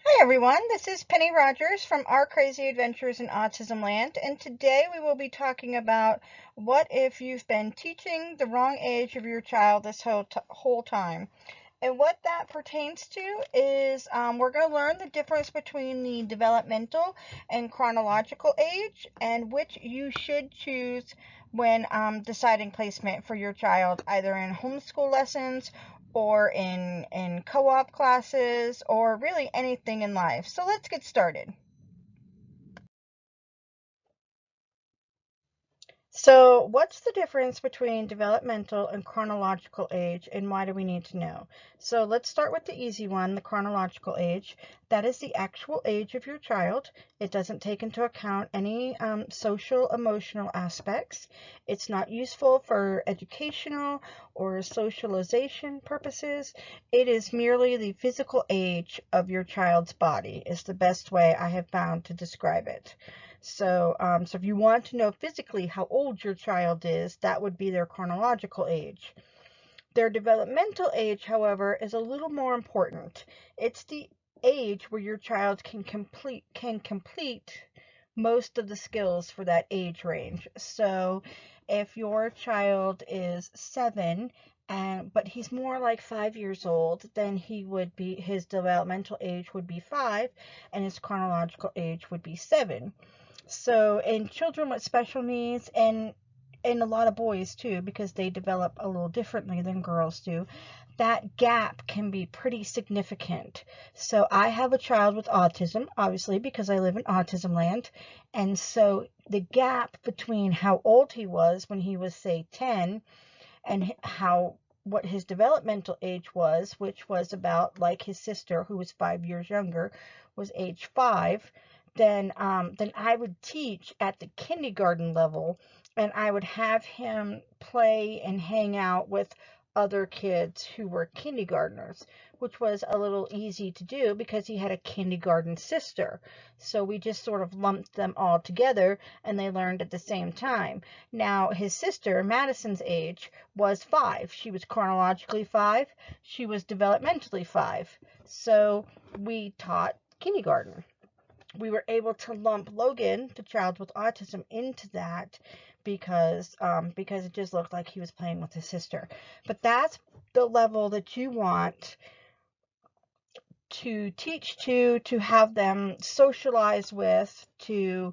Hi everyone, this is Penny Rogers from Our Crazy Adventures in Autism Land, and today we will be talking about what if you've been teaching the wrong age of your child this whole time. And what that pertains to is we're going to learn the difference between the developmental and chronological age and which you should choose when deciding placement for your child, either in homeschool lessons or in co-op classes or really anything in life. So let's get started. So, what's the difference between developmental and chronological age, and why do we need to know? So, let's start with the easy one, the chronological age. That is the actual age of your child. It doesn't take into account any social, emotional aspects. It's not useful for educational or socialization purposes. It is merely the physical age of your child's body, is the best way I have found to describe it. So if you want to know physically how old your child is, that would be their chronological age. Their developmental age, however, is a little more important. It's the age where your child can complete most of the skills for that age range. So if your child is 7 but he's more like 5 years old, then his developmental age would be 5 and his chronological age would be 7. So, in children with special needs, and a lot of boys too, because they develop a little differently than girls do, that gap can be pretty significant. So, I have a child with autism, obviously, because I live in autism land. And so, the gap between how old he was when he was, say, 10 and what his developmental age was, which was about like his sister, who was 5 years younger, was age 5. Then I would teach at the kindergarten level, and I would have him play and hang out with other kids who were kindergartners, which was a little easy to do because he had a kindergarten sister. So we just sort of lumped them all together and they learned at the same time. Now, his sister, Madison's age, was 5. She was chronologically 5. She was developmentally 5. So we taught kindergarten. We were able to lump Logan, the child with autism, into that because it just looked like he was playing with his sister. But that's the level that you want to teach to have them socialize with, to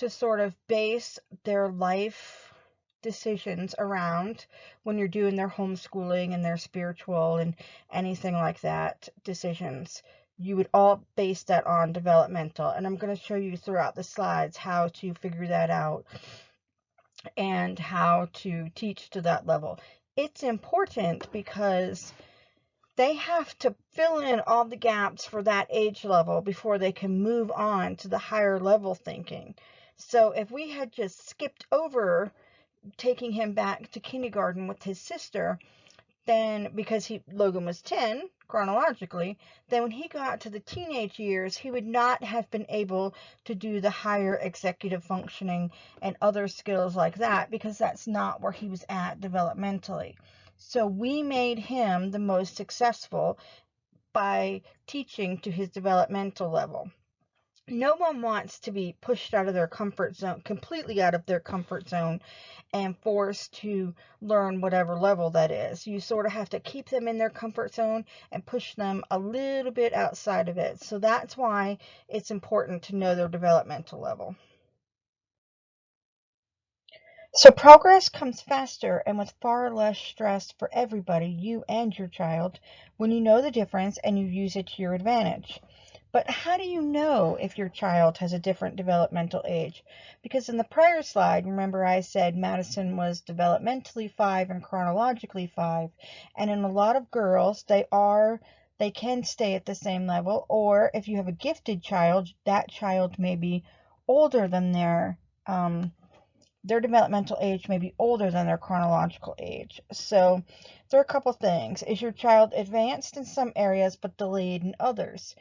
sort of base their life decisions around when you're doing their homeschooling and their spiritual and anything like that decisions. You would all base that on developmental. And I'm going to show you throughout the slides how to figure that out and how to teach to that level. It's important because they have to fill in all the gaps for that age level before they can move on to the higher level thinking. So if we had just skipped over taking him back to kindergarten with his sister, then because Logan was 10 chronologically, then when he got to the teenage years, he would not have been able to do the higher executive functioning and other skills like that because that's not where he was at developmentally. So we made him the most successful by teaching to his developmental level. No one wants to be pushed out of their comfort zone, completely out of their comfort zone, and forced to learn whatever level that is. You sort of have to keep them in their comfort zone and push them a little bit outside of it. So that's why it's important to know their developmental level. So progress comes faster and with far less stress for everybody, you and your child, when you know the difference and you use it to your advantage. But how do you know if your child has a different developmental age? Because in the prior slide, remember I said Madison was developmentally 5 and chronologically 5. And in a lot of girls, they can stay at the same level. Or if you have a gifted child, that child may be older than their developmental age may be older than their chronological age. So there are a couple things. Is your child advanced in some areas but delayed in others?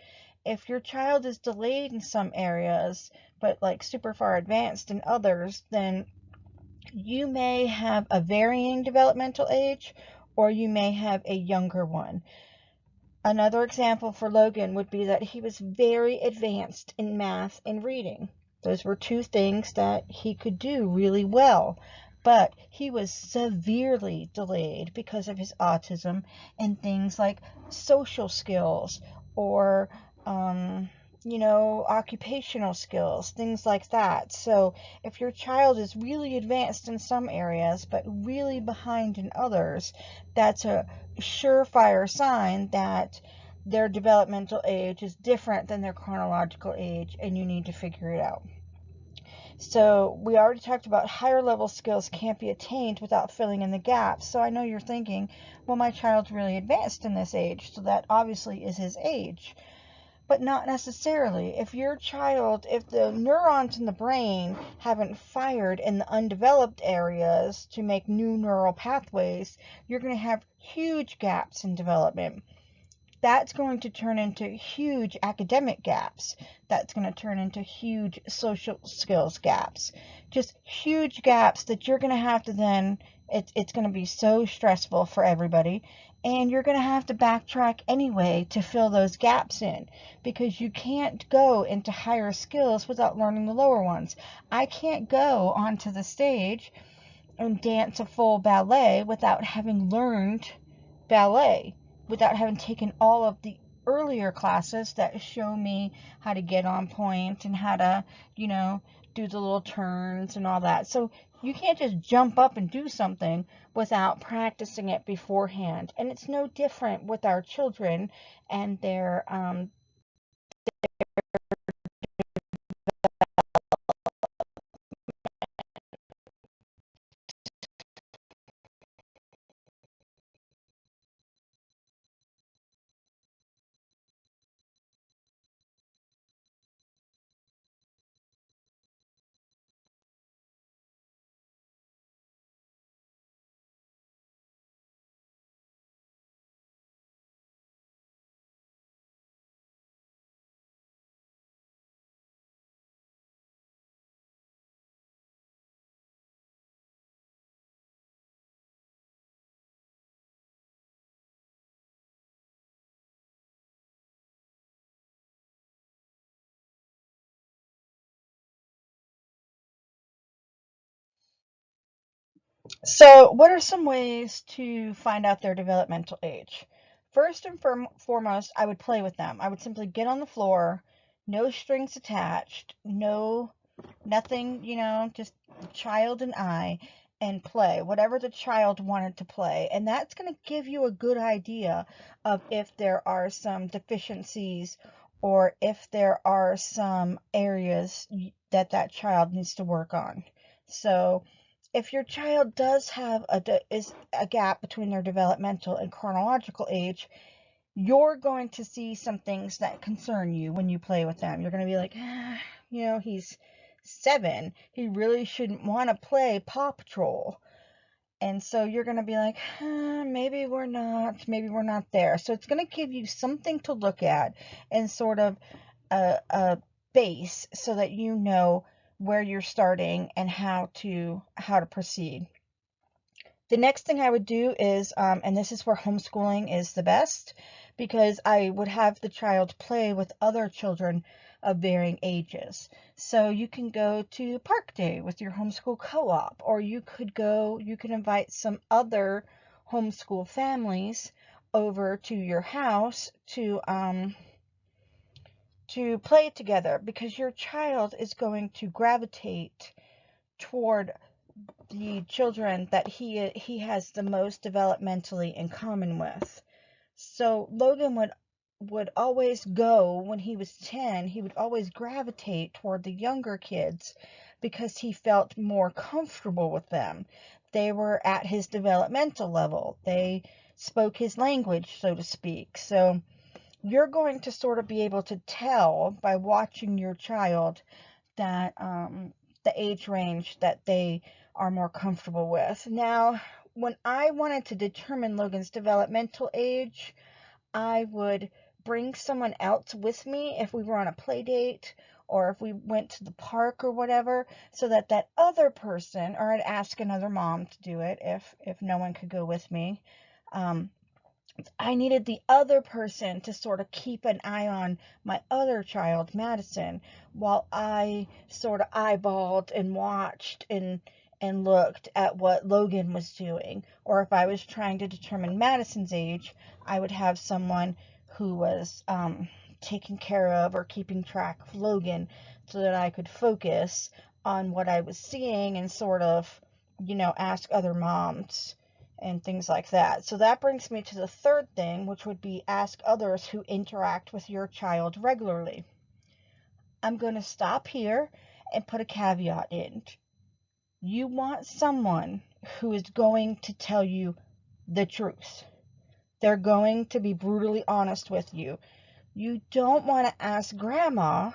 If your child is delayed in some areas but like super far advanced in others, then you may have a varying developmental age or you may have a younger one. Another example for Logan would be that he was very advanced in math and reading. Those were two things that he could do really well. But he was severely delayed because of his autism in things like social skills or, occupational skills, things like that. So if your child is really advanced in some areas but really behind in others, that's a surefire sign that their developmental age is different than their chronological age, and you need to figure it out. So we already talked about higher level skills can't be attained without filling in the gaps. So I know you're thinking, well, my child's really advanced in this age, so that obviously is his age. But not necessarily. If the neurons in the brain haven't fired in the undeveloped areas to make new neural pathways, you're going to have huge gaps in development. That's going to turn into huge academic gaps. That's going to turn into huge social skills gaps. Just huge gaps that you're going to have to then, it's going to be so stressful for everybody. And you're going to have to backtrack anyway to fill those gaps in, because you can't go into higher skills without learning the lower ones. I can't go onto the stage and dance a full ballet without having learned ballet, without having taken all of the earlier classes that show me how to get on point and how to, do the little turns and all that. So you can't just jump up and do something without practicing it beforehand. And it's no different with our children and their So, what are some ways to find out their developmental age? First and foremost, I would play with them. I would simply get on the floor, no strings attached, nothing, just the child and I, and play whatever the child wanted to play. And that's going to give you a good idea of if there are some deficiencies or if there are some areas that child needs to work on. So, if your child does have a gap between their developmental and chronological age, you're going to see some things that concern you when you play with them. You're going to be like, he's 7. He really shouldn't want to play Paw Patrol. And so you're going to be like, maybe we're not there. So it's going to give you something to look at and sort of a base so that you know where you're starting and how to proceed. The next thing I would do is, and this is where homeschooling is the best, because I would have the child play with other children of varying ages. So you can go to Park Day with your homeschool co-op, or you can invite some other homeschool families over to your house to play together, because your child is going to gravitate toward the children that he has the most developmentally in common with. So Logan would always go, when he was 10, he would always gravitate toward the younger kids because he felt more comfortable with them. They were at his developmental level. They spoke his language, so to speak. So you're going to sort of be able to tell by watching your child that the age range that they are more comfortable with. Now, when I wanted to determine Logan's developmental age, I would bring someone else with me if we were on a play date or if we went to the park or whatever, so that that other person, or I'd ask another mom to do it if no one could go with me. Um, I needed the other person to sort of keep an eye on my other child, Madison, while I sort of eyeballed and watched and looked at what Logan was doing. Or if I was trying to determine Madison's age, I would have someone who was taking care of or keeping track of Logan so that I could focus on what I was seeing and sort of, ask other moms and things like that. So that brings me to the third thing, which would be ask others who interact with your child regularly. I'm going to stop here and put a caveat in. You want someone who is going to tell you the truth. They're going to be brutally honest with you. You don't want to ask grandma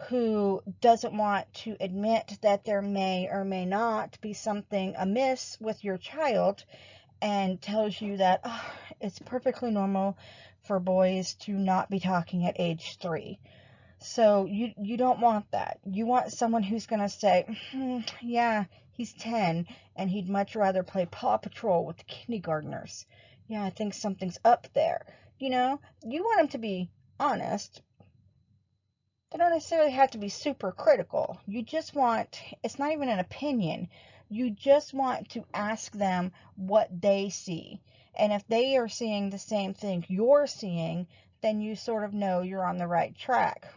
who doesn't want to admit that there may or may not be something amiss with your child and tells you that it's perfectly normal for boys to not be talking at age 3. So you don't want that. You want someone who's going to say, yeah, he's 10 and he'd much rather play Paw Patrol with the kindergartners. Yeah, I think something's up there. You want him to be honest. They don't necessarily have to be super critical. You just want, it's not even an opinion. You just want to ask them what they see. And if they are seeing the same thing you're seeing, then you sort of know you're on the right track.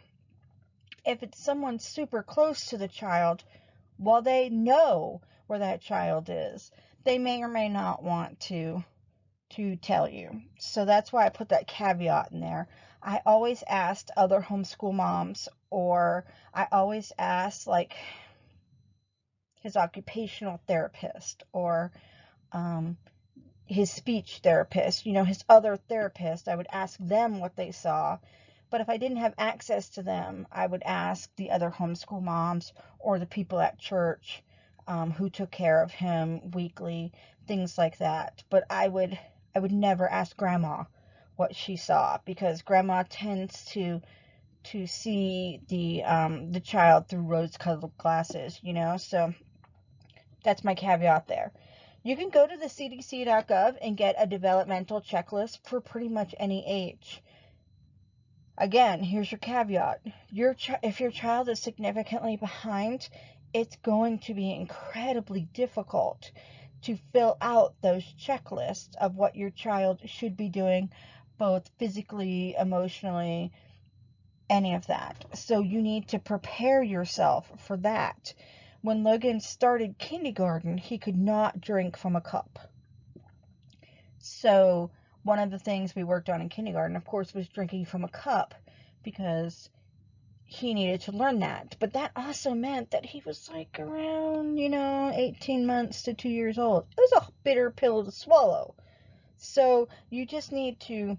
If it's someone super close to the child, well, they know where that child is. They may or may not want to tell you. So that's why I put that caveat in there. I always asked other homeschool moms, or I always asked like his occupational therapist or his speech therapist, his other therapist. I would ask them what they saw. But if I didn't have access to them, I would ask the other homeschool moms or the people at church who took care of him weekly, things like that. But I would never ask grandma what she saw, because grandma tends to see the child through rose-colored glasses, So that's my caveat there. You can go to the cdc.gov and get a developmental checklist for pretty much any age. Again, here's your caveat. If your child is significantly behind, it's going to be incredibly difficult to fill out those checklists of what your child should be doing, both physically, emotionally, any of that. So you need to prepare yourself for that. When Logan started kindergarten, he could not drink from a cup. So one of the things we worked on in kindergarten, of course, was drinking from a cup, because he needed to learn that. But that also meant that he was like around, 18 months to 2 years old. It was a bitter pill to swallow. So you just need to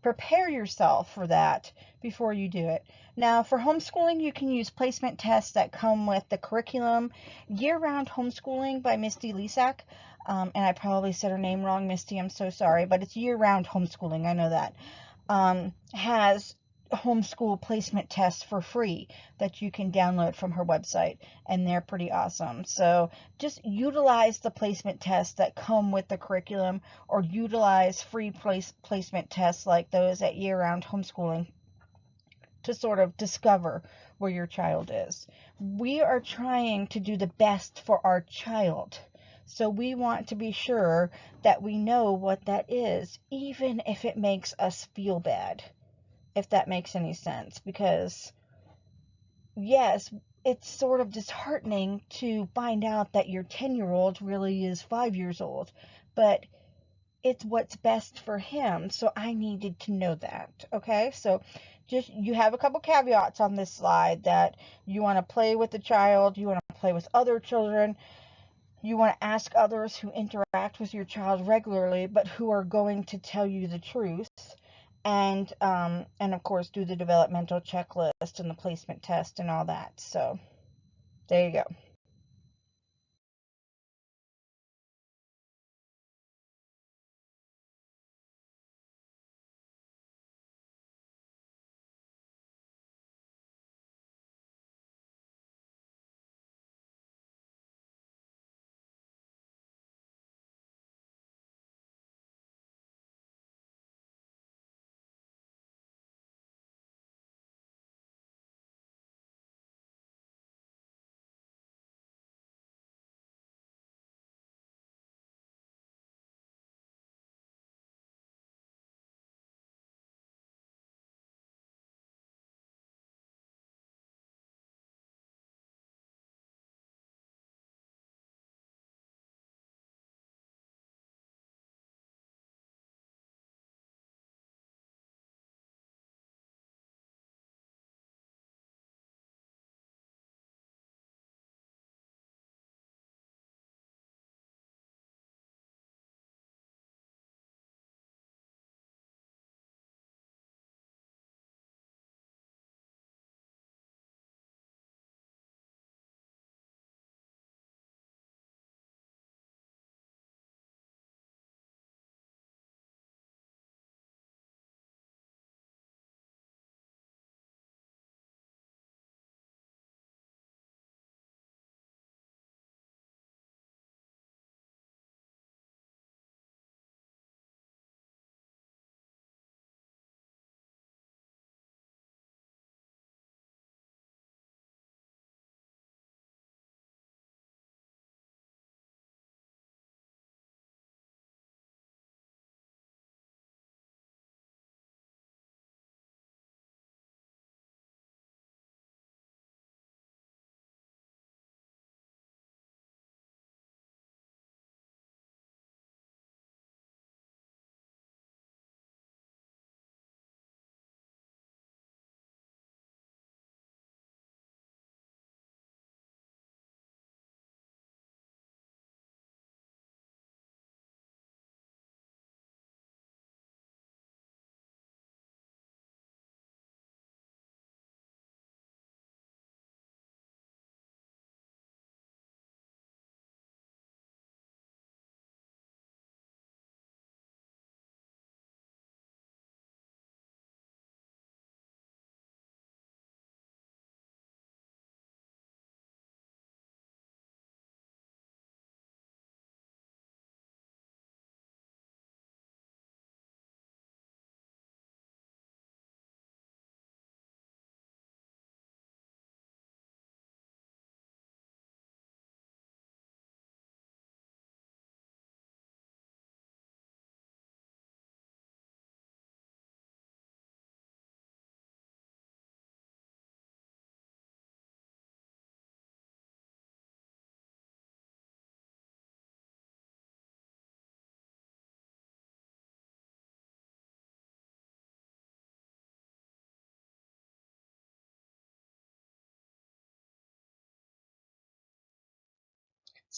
prepare yourself for that before you do it. Now, for homeschooling, you can use placement tests that come with the curriculum. Year-Round Homeschooling by Misty Lisak. And I probably said her name wrong, Misty, I'm so sorry, but it's Year-Round Homeschooling, I know that. Has homeschool placement tests for free that you can download from her website, and they're pretty awesome. So just utilize the placement tests that come with the curriculum, or utilize free placement tests like those at Year-Round Homeschooling to sort of discover where your child is. We are trying to do the best for our child. So we want to be sure that we know what that is, even if it makes us feel bad, if that makes any sense. Because, yes, it's sort of disheartening to find out that your 10-year-old really is 5 years old, but it's what's best for him. So I needed to know that. Okay, so just, you have a couple caveats on this slide: that you want to play with the child, you want to play with other children, you want to ask others who interact with your child regularly but who are going to tell you the truth, and of course do the developmental checklist and the placement test and all that. So there you go.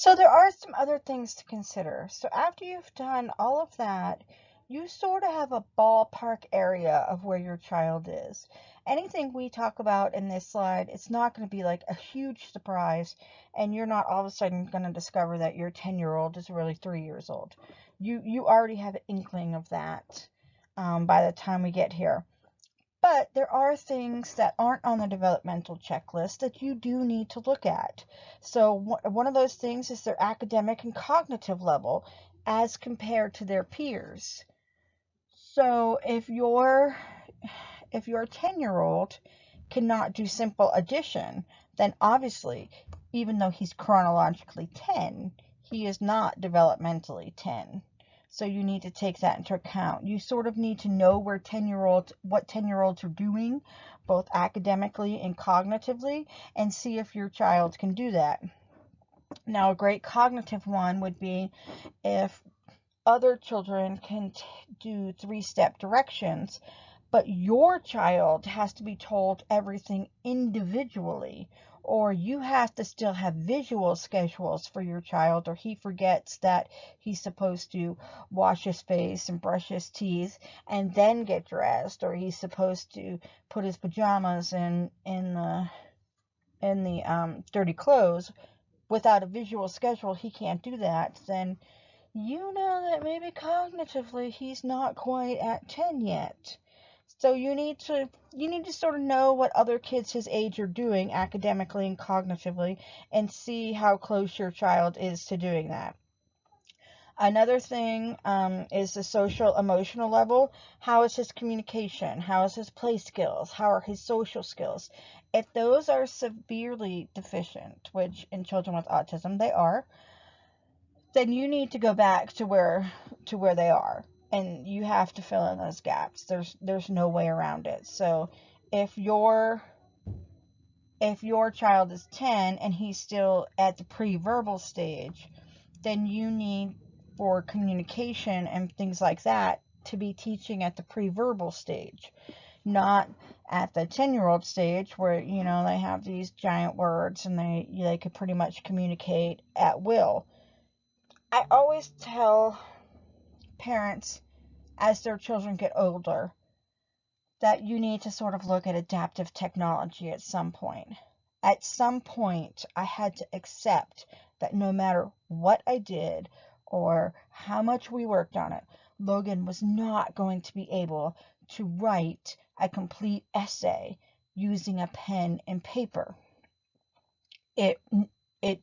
So there are some other things to consider. So after you've done all of that, you sort of have a ballpark area of where your child is. Anything we talk about in this slide, it's not going to be like a huge surprise, and you're not all of a sudden going to discover that your 10-year-old is really 3 years old. You already have an inkling of that by the time we get here. But there are things that aren't on the developmental checklist that you do need to look at. So one of those things is their academic and cognitive level as compared to their peers. So if your 10-year-old cannot do simple addition, then obviously, even though he's chronologically 10, he is not developmentally 10. So you need to take that into account. You sort of need to know what 10-year-olds are doing, both academically and cognitively, and see if your child can do that. Now, a great cognitive one would be if other children can do 3-step directions, but your child has to be told everything individually, or you have to still have visual schedules for your child, or he forgets that he's supposed to wash his face and brush his teeth and then get dressed, or he's supposed to put his pajamas in the dirty clothes. Without a visual schedule, he can't do that. Then you know that maybe cognitively he's not quite at 10 yet. So you need to sort of know what other kids his age are doing academically and cognitively, and see how close your child is to doing that. Another thing is the social emotional level. How is his communication? How is his play skills? How are his social skills? If those are severely deficient, which in children with autism they are, then you need to go back to where they are, and you have to fill in those gaps. There's no way around it. So if your child is 10 and he's still at the pre-verbal stage, then you need, for communication and things like that, to be teaching at the pre-verbal stage, not at the 10-year-old stage where they have these giant words and they could pretty much communicate at will. I always tell parents, as their children get older, that you need to sort of look at adaptive technology at some point. At some point, I had to accept that no matter what I did or how much we worked on it, Logan was not going to be able to write a complete essay using a pen and paper. It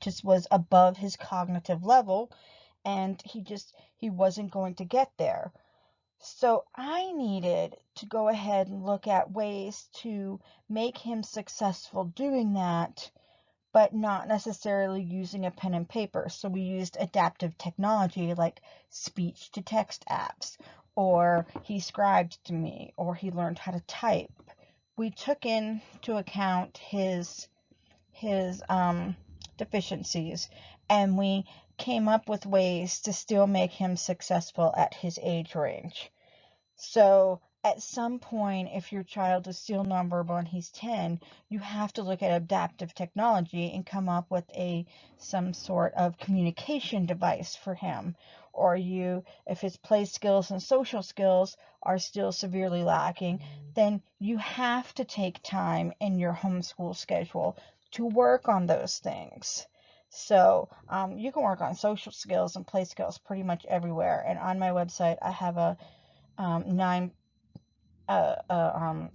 just was above his cognitive level, and he wasn't going to get there. So I needed to go ahead and look at ways to make him successful doing that, but not necessarily using a pen and paper. So we used adaptive technology like speech to text apps, or he scribed to me, or he learned how to type. We took into account his deficiencies, and we came up with ways to still make him successful at his age range. So at some point, if your child is still nonverbal and he's 10, you have to look at adaptive technology and come up with some sort of communication device for him. Or if his play skills and social skills are still severely lacking, then you have to take time in your homeschool schedule to work on those things. So you can work on social skills and play skills pretty much everywhere. And on my website, I have a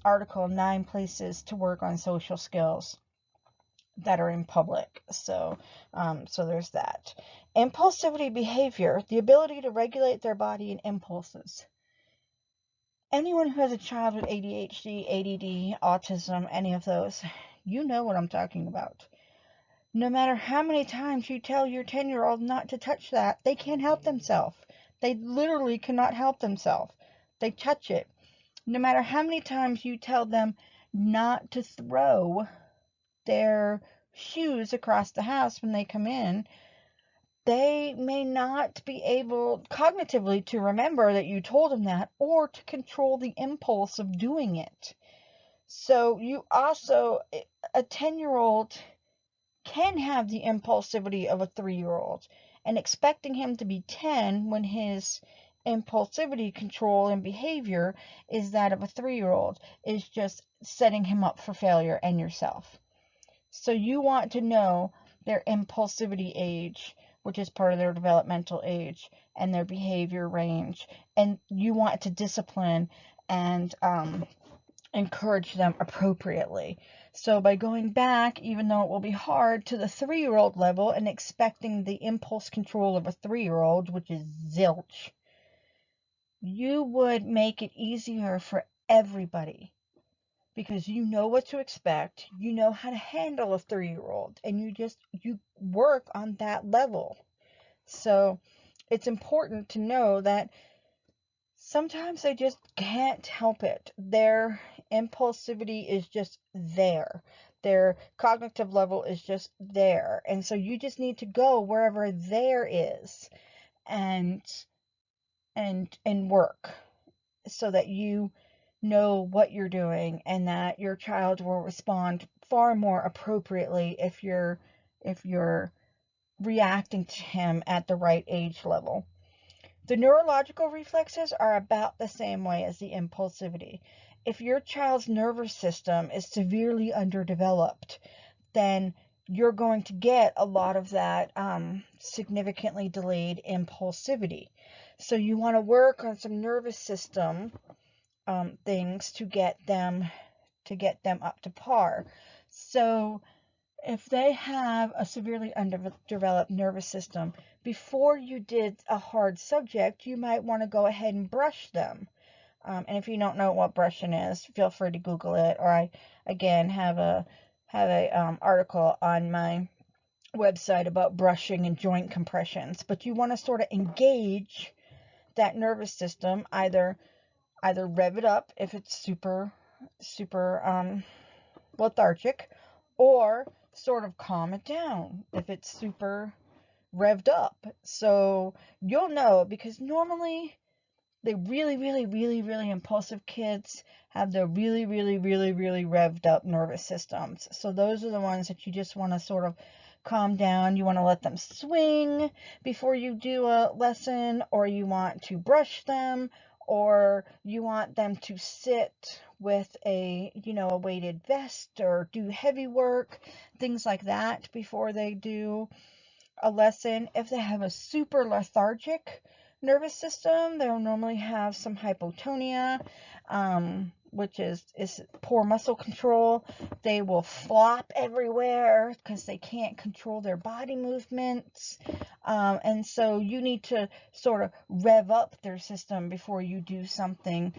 article, 9 places to work on social skills that are in public. So there's that. Impulsivity behavior, the ability to regulate their body and impulses. Anyone who has a child with ADHD, ADD, autism, any of those, you know what I'm talking about. No matter how many times you tell your 10-year-old not to touch that, they can't help themselves. They literally cannot help themselves. They touch it. No matter how many times you tell them not to throw their shoes across the house when they come in, they may not be able cognitively to remember that you told them that, or to control the impulse of doing it. So you also, a 10-year-old can have the impulsivity of a 3-year-old, and expecting him to be 10 when his impulsivity, control, and behavior is that of a 3-year-old is just setting him up for failure and yourself. So you want to know their impulsivity age, which is part of their developmental age, and their behavior range, and you want to discipline and encourage them appropriately. So by going back, even though it will be hard, to the 3-year-old level and expecting the impulse control of a 3-year-old, which is zilch, you would make it easier for everybody because you know what to expect, you know how to handle a 3-year-old, and you work on that level. So it's important to know that sometimes they just can't help it. Their impulsivity is just there. Their cognitive level is just there. And so you just need to go wherever there is and work so that you know what you're doing and that your child will respond far more appropriately if you're reacting to him at the right age level. The neurological reflexes are about the same way as the impulsivity. If your child's nervous system is severely underdeveloped, then you're going to get a lot of that significantly delayed impulsivity. So you want to work on some nervous system things to get them up to par. So if they have a severely underdeveloped nervous system, before you did a hard subject, you might want to go ahead and brush them. And if you don't know what brushing is, feel free to Google it. Or I, again, have a article on my website about brushing and joint compressions. But you want to sort of engage that nervous system, either rev it up if it's super lethargic, or sort of calm it down if it's super revved up. So you'll know, because normally the really impulsive kids have the really revved up nervous systems. So those are the ones that you just want to sort of calm down. You want to let them swing before you do a lesson, or you want to brush them, or you want them to sit with a weighted vest or do heavy work, things like that before they do a lesson. If they have a super lethargic nervous system, they'll normally have some hypotonia, which is poor muscle control. They will flop everywhere because they can't control their body movements. And so you need to sort of rev up their system before you do something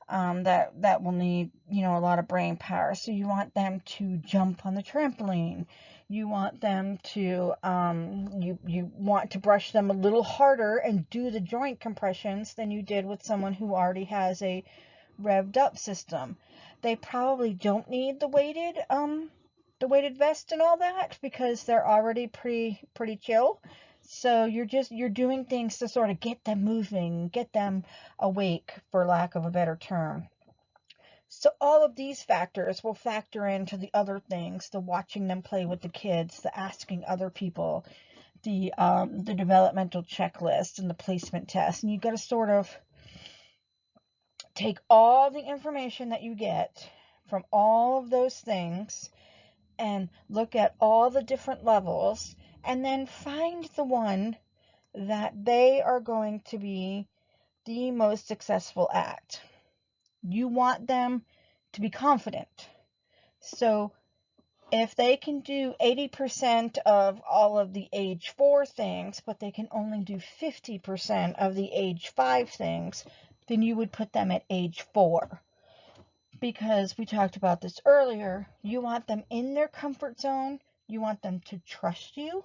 that will need, a lot of brain power. So you want them to jump on the trampoline. You want them to, you want to brush them a little harder and do the joint compressions than you did with someone who already has a revved up system. They probably don't need the weighted vest and all that because they're already pretty chill. So you're doing things to sort of get them moving, get them awake, for lack of a better term. So all of these factors will factor into the other things, the watching them play with the kids, the asking other people, the developmental checklist, and the placement test. And you've got to sort of take all the information that you get from all of those things and look at all the different levels, and then find the one that they are going to be the most successful at. You want them to be confident. So if they can do 80% of all of the age 4 things, but they can only do 50% of the age 5 things, then you would put them at age 4. Because we talked about this earlier, you want them in their comfort zone, you want them to trust you,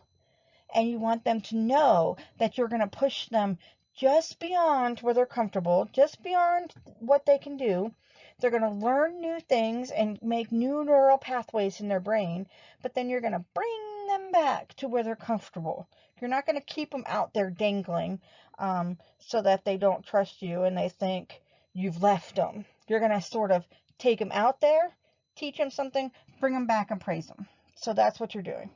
and you want them to know that you're going to push them just beyond where they're comfortable, just beyond what they can do. They're going to learn new things and make new neural pathways in their brain, but then you're going to bring them back to where they're comfortable. You're not going to keep them out there dangling so that they don't trust you and they think you've left them. You're going to sort of take them out there, teach them something, bring them back and praise them. So that's what you're doing.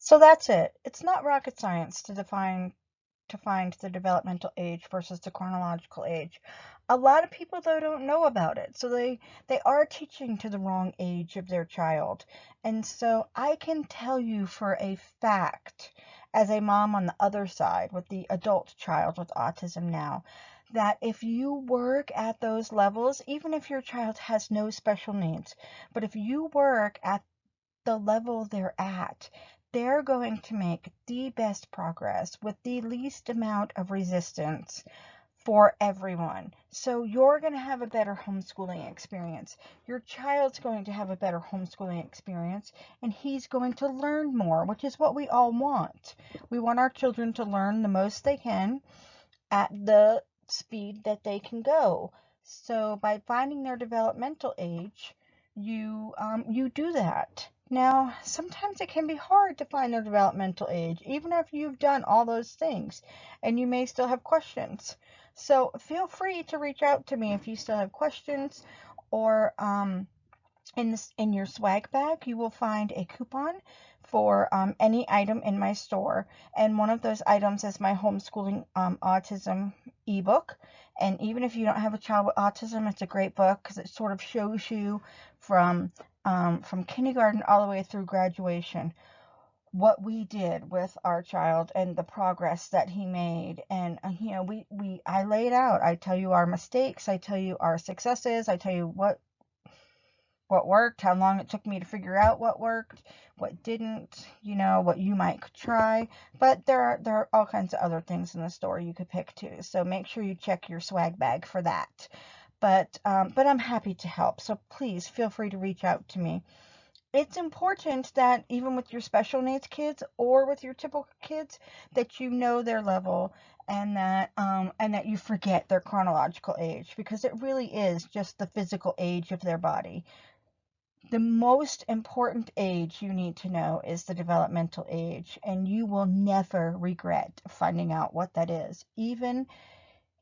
So that's it. It's not rocket science to find the developmental age versus the chronological age. A lot of people though don't know about it, so they are teaching to the wrong age of their child. And so I can tell you for a fact, as a mom on the other side with the adult child with autism now, that if you work at those levels, even if your child has no special needs, but if you work at the level they're at, they're going to make the best progress with the least amount of resistance for everyone. So you're going to have a better homeschooling experience. Your child's going to have a better homeschooling experience, and he's going to learn more, which is what we all want. We want our children to learn the most they can at the speed that they can go. So by finding their developmental age, you do that. Now, sometimes it can be hard to find their developmental age, even if you've done all those things, and you may still have questions. So feel free to reach out to me if you still have questions, or in your swag bag, you will find a coupon for any item in my store, and one of those items is my homeschooling autism ebook. And even if you don't have a child with autism, it's a great book because it sort of shows you from kindergarten all the way through graduation what we did with our child and the progress that he made. And I lay it out. I tell you our mistakes, I tell you our successes, I tell you what worked, how long it took me to figure out what worked, what didn't, what you might try. But there are all kinds of other things in the store you could pick too. So make sure you check your swag bag for that. But I'm happy to help. So please feel free to reach out to me. It's important that even with your special needs kids or with your typical kids, that you know their level, and that you forget their chronological age, because it really is just the physical age of their body. The most important age you need to know is the developmental age, and you will never regret finding out what that is, even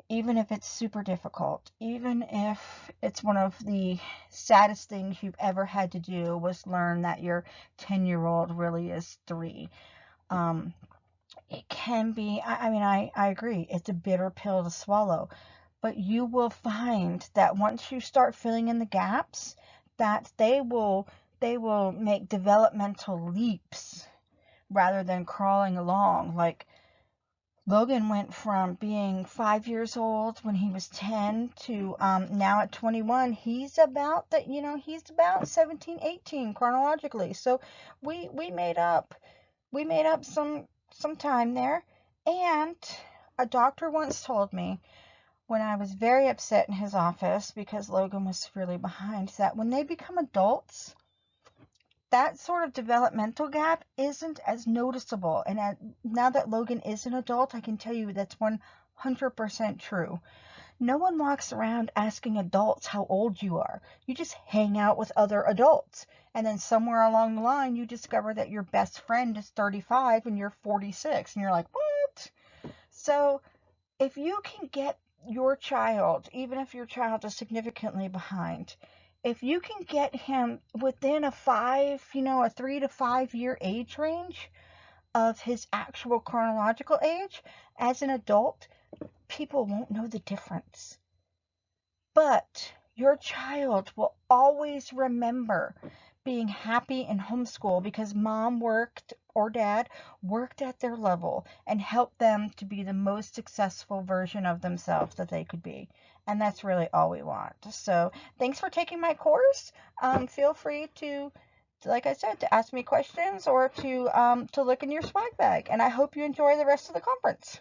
if it's super difficult, even if it's one of the saddest things you've ever had to do was learn that your 10-year-old really is 3. It can be, I agree, it's a bitter pill to swallow, but you will find that once you start filling in the gaps, that they will make developmental leaps rather than crawling along. Like Logan went from being 5 years old when he was 10 to now at 21. He's about 17, 18 chronologically. So we made up some time there. And a doctor once told me, when I was very upset in his office because Logan was severely behind, that when they become adults, that sort of developmental gap isn't as noticeable. And now that Logan is an adult, I can tell you that's 100% true. No one walks around asking adults how old you are. You just hang out with other adults. And then somewhere along the line, you discover that your best friend is 35 and you're 46. And you're like, what? So if you can get your child, even if your child is significantly behind, if you can get him within a 3 to 5 year age range of his actual chronological age, as an adult, people won't know the difference. But your child will always remember being happy in homeschool because mom worked or dad worked at their level and helped them to be the most successful version of themselves that they could be. And that's really all we want. So thanks for taking my course. Feel free to, like I said, to ask me questions or to look in your swag bag. And I hope you enjoy the rest of the conference.